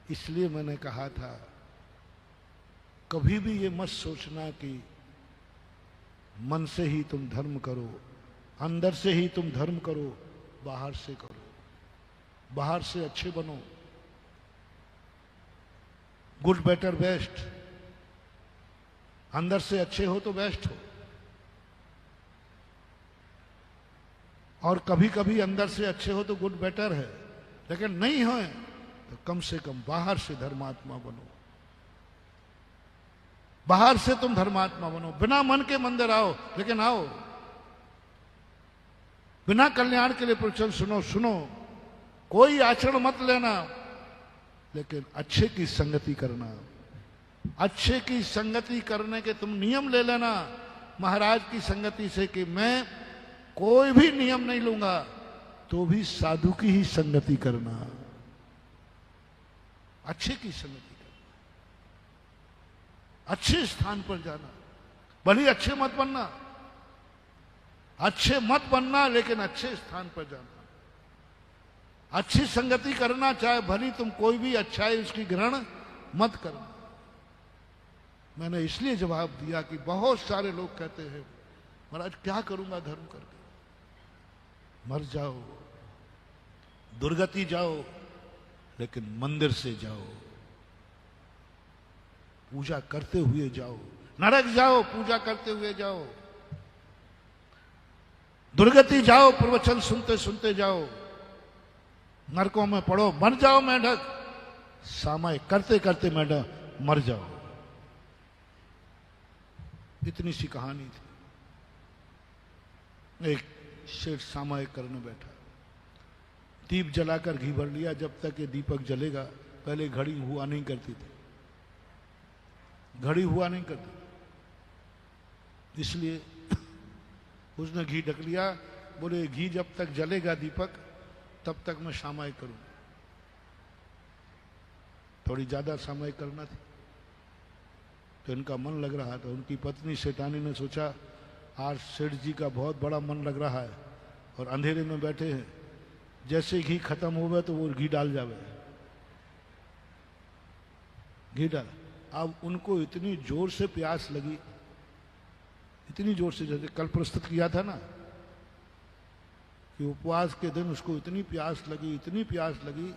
इसलिए मैंने कहा था, कभी भी ये मत सोचना कि मन से ही तुम धर्म करो, अंदर से ही तुम धर्म करो, बाहर से करो। बाहर से अच्छे बनो, गुड बेटर बेस्ट। अंदर से अच्छे हो तो बेस्ट हो, और कभी कभी अंदर से अच्छे हो तो गुड बेटर है, लेकिन नहीं हो तो कम से कम बाहर से धर्मात्मा बनो। बाहर से तुम धर्मात्मा बनो। बिना मन के मंदिर आओ, लेकिन आओ। बिना कल्याण के लिए प्रवचन सुनो सुनो, कोई आचरण मत लेना, लेकिन अच्छे की संगति करना। अच्छे की संगति करने के तुम नियम ले लेना महाराज की संगति से कि मैं कोई भी नियम नहीं लूंगा, तो भी साधु की ही संगति करना, अच्छे की संगति करना, अच्छे स्थान पर जाना। भले अच्छे मत बनना, अच्छे मत बनना, लेकिन अच्छे स्थान पर जाना, अच्छी संगति करना। चाहे भली तुम कोई भी अच्छा है उसकी ग्रहण मत करना। मैंने इसलिए जवाब दिया कि बहुत सारे लोग कहते हैं महाराज क्या करूंगा धर्म करके। मर जाओ, दुर्गति जाओ, लेकिन मंदिर से जाओ, पूजा करते हुए जाओ। नरक जाओ, पूजा करते हुए जाओ। दुर्गति जाओ, प्रवचन सुनते सुनते जाओ। नरकों में पड़ो, मर जाओ मेढक, सामायिक करते करते मेढक मर जाओ। इतनी सी कहानी थी। एक शेठ सामायिक करने बैठा, दीप जलाकर घी भर लिया। जब तक ये दीपक जलेगा, पहले घड़ी हुआ नहीं करती थी, घड़ी हुआ नहीं करती, इसलिए उसने घी ढक लिया। बोले घी जब तक जलेगा दीपक, तब तक मैं सामायिक करूं। थोड़ी ज्यादा सामायिक करना थी, तो इनका मन लग रहा था। उनकी पत्नी सेठानी ने सोचा आज सेठ जी का बहुत बड़ा मन लग रहा है और अंधेरे में बैठे हैं, जैसे घी खत्म हो गए तो वो घी डाल जावे, घी डाल। अब उनको इतनी जोर से प्यास लगी, इतनी जोर से, जैसे कल प्रस्तुत किया था ना कि उपवास के दिन उसको इतनी प्यास लगी, इतनी प्यास लगी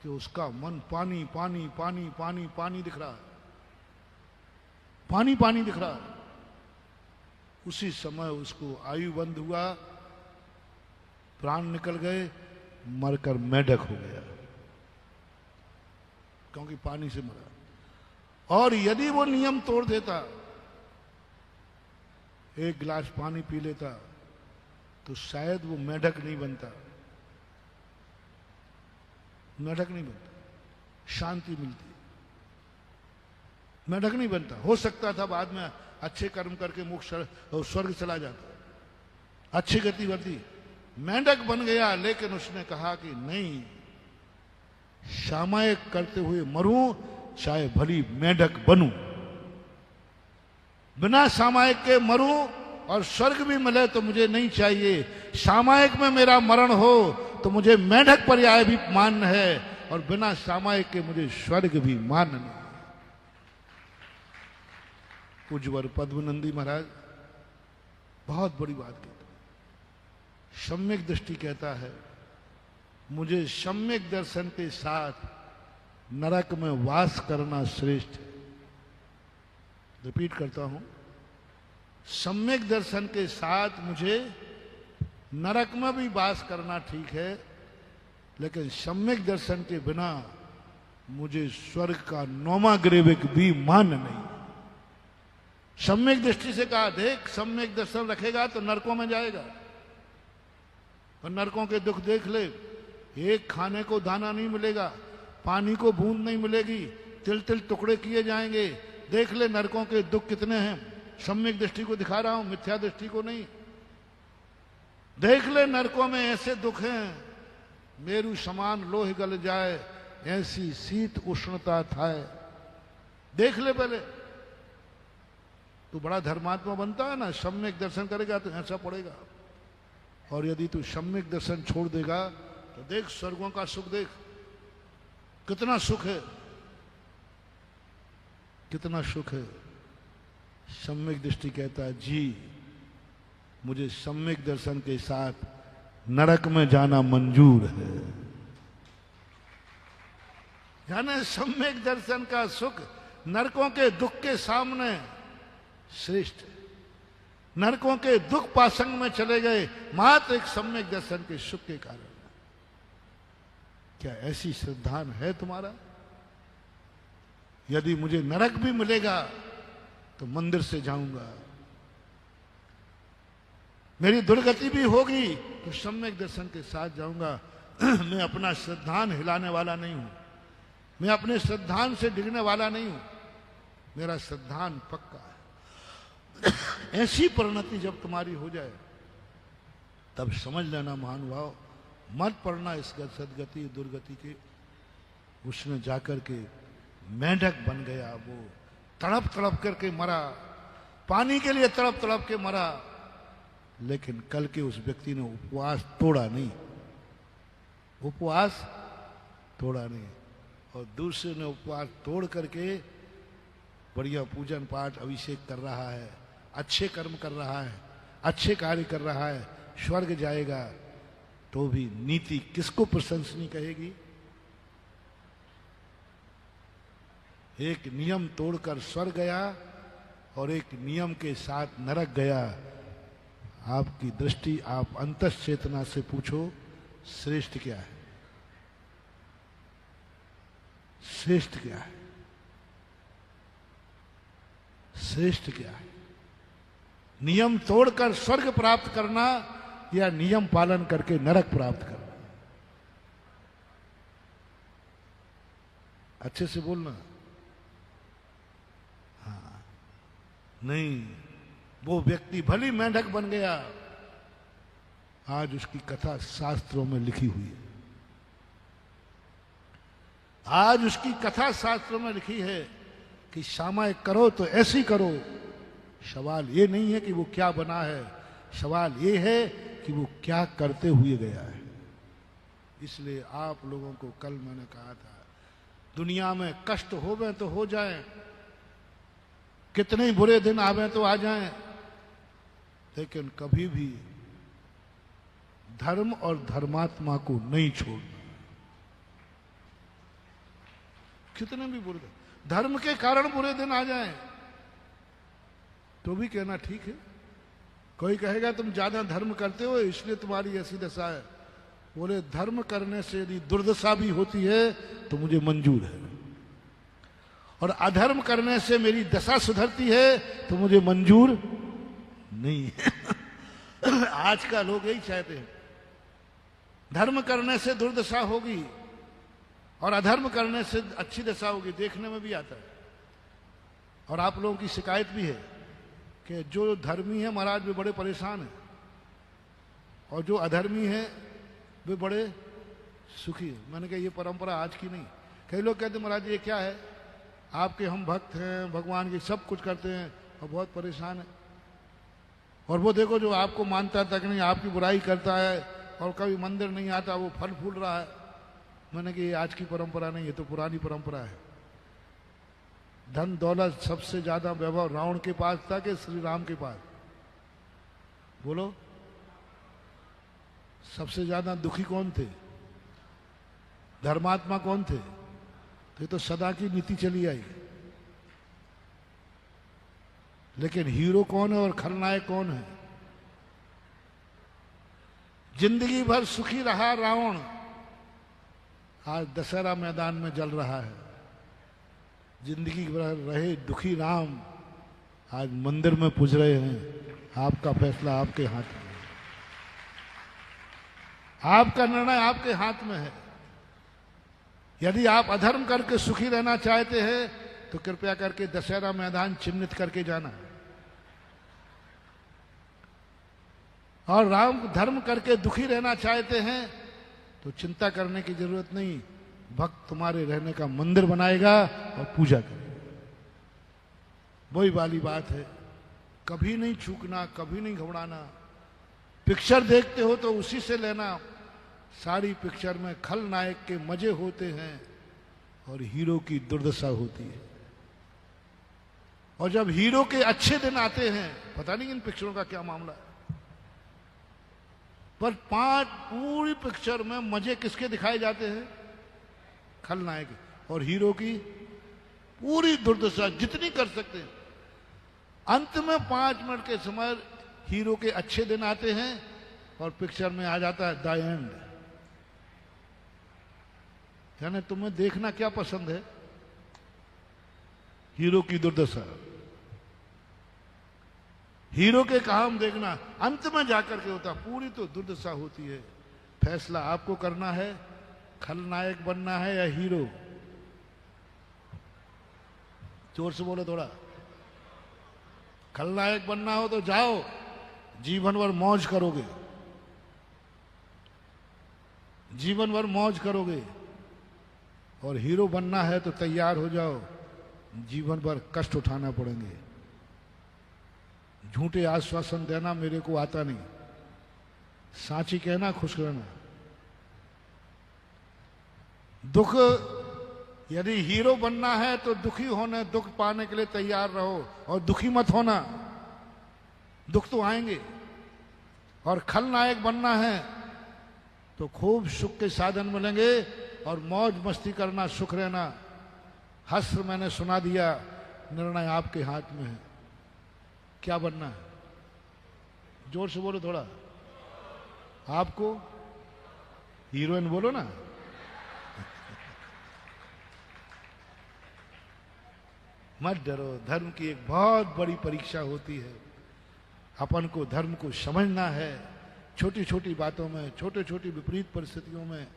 कि उसका मन पानी पानी पानी पानी पानी दिख रहा है, पानी पानी दिख रहा है। उसी समय उसको आयु बंद हुआ, प्राण निकल गए, मरकर मेढक हो गया, क्योंकि पानी से मरा। और यदि वो नियम तोड़ देता, एक गिलास पानी पी लेता, तो शायद वो मेढक नहीं बनता, मेढक नहीं बनता, शांति मिलती, मेढक नहीं बनता। हो सकता था बाद में अच्छे कर्म करके मोक्ष स्वर्ग चला जाता, अच्छी गति बढ़ती, मेढक बन गया। लेकिन उसने कहा कि नहीं, सामायिक करते हुए मरूं, चाहे भली मेढक बनूं। बिना सामायिक के मरूं और स्वर्ग भी मिले तो मुझे नहीं चाहिए। सामायिक में मेरा मरण हो तो मुझे मेढक पर्याय भी मान्य है, और बिना सामायिक के मुझे स्वर्ग भी मान्य नहीं। पूज्यवर पद्मनंदी महाराज बहुत बड़ी बात कहते हैं। सम्यक दृष्टि कहता है, मुझे सम्यक दर्शन के साथ नरक में वास करना श्रेष्ठ है। रिपीट करता हूं, सम्यक दर्शन के साथ मुझे नरक में भी वास करना ठीक है, लेकिन सम्यक दर्शन के बिना मुझे स्वर्ग का 9वां ग्रेविक भी मान्य नहीं। सम्यक दृष्टि से कहा, देख सम्यक दर्शन रखेगा तो नरकों में जाएगा, और नरकों के दुख देख ले। एक खाने को दाना नहीं मिलेगा, पानी को बूंद नहीं मिलेगी, तिल तिल टुकड़े किए जाएंगे। देख ले नरकों के दुख कितने हैं। सम्यक दृष्टि को दिखा रहा हूं, मिथ्या दृष्टि को नहीं। देख ले नरकों में ऐसे दुख हैं, मेरू समान लोह गल जाए, ऐसी शीत उष्णता थाए। देख ले पहले, तू बड़ा धर्मात्मा बनता है ना, सम्यक दर्शन करेगा तो ऐसा पड़ेगा। और यदि तू सम्यक दर्शन छोड़ देगा तो देख स्वर्गों का सुख देख, कितना सुख है, कितना सुख है। सम्यक दृष्टि कहता है जी मुझे सम्यक दर्शन के साथ नरक में जाना मंजूर है। जाने सम्यक दर्शन का सुख नरकों के दुख के सामने श्रेष्ठ है। नरकों के दुख पासंग में चले गए मात्र एक सम्यक दर्शन के सुख के कारण। क्या ऐसी श्रद्धा है तुम्हारा? यदि मुझे नरक भी मिलेगा तो मंदिर से जाऊंगा, मेरी दुर्गति भी होगी तो सम्यक दर्शन के साथ जाऊंगा। मैं अपना श्रद्धान हिलाने वाला नहीं हूं, मैं अपने श्रद्धान से डिगने वाला नहीं हूं, मेरा श्रद्धान पक्का है। ऐसी परिणति जब तुम्हारी हो जाए तब समझ लेना महानुभाव, मत पड़ना इस सदगति दुर्गति के। उसने जाकर के मेंढक बन गया, वो तड़प तड़प करके मरा, पानी के लिए तड़प तड़प के मरा, लेकिन कल के उस व्यक्ति ने उपवास तोड़ा नहीं, उपवास तोड़ा नहीं। और दूसरे ने उपवास तोड़ करके बढ़िया पूजन पाठ अभिषेक कर रहा है, अच्छे कर्म कर रहा है, अच्छे कार्य कर रहा है, स्वर्ग जाएगा। तो भी नीति किसको प्रशंसनीय कहेगी? एक नियम तोड़कर स्वर्ग गया और एक नियम के साथ नरक गया। आपकी दृष्टि, आप अंतस चेतना से पूछो श्रेष्ठ क्या है? श्रेष्ठ क्या है? श्रेष्ठ क्या है? नियम तोड़कर स्वर्ग प्राप्त करना या नियम पालन करके नरक प्राप्त करना? अच्छे से बोलना। हाँ, नहीं, वो व्यक्ति भली मेंढक बन गया, आज उसकी कथा शास्त्रों में लिखी हुई है। आज उसकी कथा शास्त्रों में लिखी है कि सामायिक करो तो ऐसी करो। सवाल ये नहीं है कि वो क्या बना है, सवाल ये है कि वो क्या करते हुए गया है। इसलिए आप लोगों को कल मैंने कहा था, दुनिया में कष्ट होवे तो हो जाए, कितने ही बुरे दिन आवे तो आ जाएं, लेकिन कभी भी धर्म और धर्मात्मा को नहीं छोड़ना। कितने भी बुरे दिन, धर्म के कारण बुरे दिन आ जाएं तो भी कहना ठीक है। कोई कहेगा तुम ज्यादा धर्म करते हो इसलिए तुम्हारी ऐसी दशा है। बोले धर्म करने से यदि दुर्दशा भी होती है तो मुझे मंजूर है, और अधर्म करने से मेरी दशा सुधरती है तो मुझे मंजूर नहीं है। आज का लोग यही चाहते हैं, धर्म करने से दुर्दशा होगी और अधर्म करने से अच्छी दशा होगी, देखने में भी आता है। और आप लोगों की शिकायत भी है कि जो धर्मी है महाराज वे बड़े परेशान हैं, और जो अधर्मी है वे बड़े सुखी हैं। मैंने कहा ये परंपरा आज की नहीं। कई लोग कहते महाराज ये क्या है, आपके हम भक्त हैं, भगवान की सब कुछ करते हैं और बहुत परेशान है, और वो देखो जो आपको मानता तक नहीं, आपकी बुराई करता है और कभी मंदिर नहीं आता, वो फल फूल रहा है। मैंने कहा ये आज की परंपरा नहीं, ये तो पुरानी परंपरा है। धन दौलत सबसे ज्यादा वैभव रावण के पास था कि श्री राम के पास? बोलो, सबसे ज्यादा दुखी कौन थे? धर्मात्मा कौन थे? तो ये तो सदा की नीति चली आई। लेकिन हीरो कौन है और खलनायक कौन है? जिंदगी भर सुखी रहा रावण, आज दशहरा मैदान में जल रहा है। जिंदगी भर रहे दुखी राम, आज मंदिर में पूज रहे हैं। आपका फैसला आपके हाथ में है, आपका निर्णय आपके हाथ में है। यदि आप अधर्म करके सुखी रहना चाहते हैं तो कृपया करके दशहरा मैदान चिन्हित करके जाना, और राम धर्म करके दुखी रहना चाहते हैं तो चिंता करने की जरूरत नहीं, भक्त तुम्हारे रहने का मंदिर बनाएगा और पूजा करेगा। वही वाली बात है, कभी नहीं चूकना, कभी नहीं घबराना। पिक्चर देखते हो तो उसी से लेना। सारी पिक्चर में खलनायक के मजे होते हैं, और हीरो की दुर्दशा होती है। और जब हीरो के अच्छे दिन आते हैं, पता नहीं इन पिक्चरों का क्या मामला है, पर पूरी पिक्चर में मजे किसके दिखाए जाते हैं? खलनायक। और हीरो की पूरी दुर्दशा जितनी कर सकते हैं। अंत में 5 मिनट के समय हीरो के अच्छे दिन आते हैं और पिक्चर में आ जाता है द एंड। यानी तुम्हें देखना क्या पसंद है? हीरो की दुर्दशा, हीरो के काम देखना, अंत में जाकर के होता, पूरी तो दुर्दशा होती है। फैसला आपको करना है, खलनायक बनना है या हीरो। जोर से बोलो थोड़ा। खलनायक बनना हो तो जाओ, जीवन भर मौज करोगे, जीवन भर मौज करोगे। और हीरो बनना है तो तैयार हो जाओ, जीवन भर कष्ट उठाना पड़ेंगे। झूठे आश्वासन देना मेरे को आता नहीं, साची कहना, खुश रहना। दुख, यदि हीरो बनना है तो दुखी होने, दुख पाने के लिए तैयार रहो और दुखी मत होना। दुख तो आएंगे। और खलनायक बनना है तो खूब सुख के साधन मिलेंगे और मौज मस्ती करना, सुख रहना। हस्र मैंने सुना दिया, निर्णय आपके हाथ में है। क्या बनना है? जोर से बोलो थोड़ा। आपको हीरोइन बोलो ना। मत डरो, धर्म की एक बहुत बड़ी परीक्षा होती है। अपन को धर्म को समझना है। छोटी छोटी बातों में, छोटी छोटी विपरीत परिस्थितियों में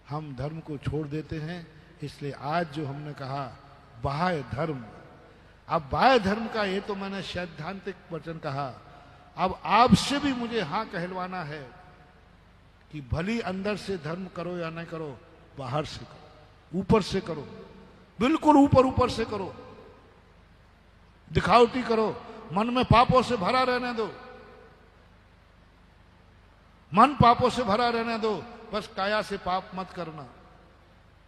हम धर्म को छोड़ देते हैं। इसलिए आज जो हमने कहा बाह्य धर्म, अब बाह्य धर्म का ये तो मैंने सैद्धांतिक वचन कहा। अब आपसे भी मुझे हाँ कहलवाना है कि भली अंदर से धर्म करो या नहीं करो, बाहर से करो, ऊपर से करो, बिल्कुल ऊपर ऊपर से करो। दिखावटी करो, मन में पापों से भरा रहने दो, मन पापों से भरा रहने दो, बस काया से पाप मत करना।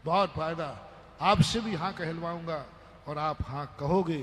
बहुत फायदा। आपसे भी हाँ कहलवाऊंगा और आप हाँ कहोगे।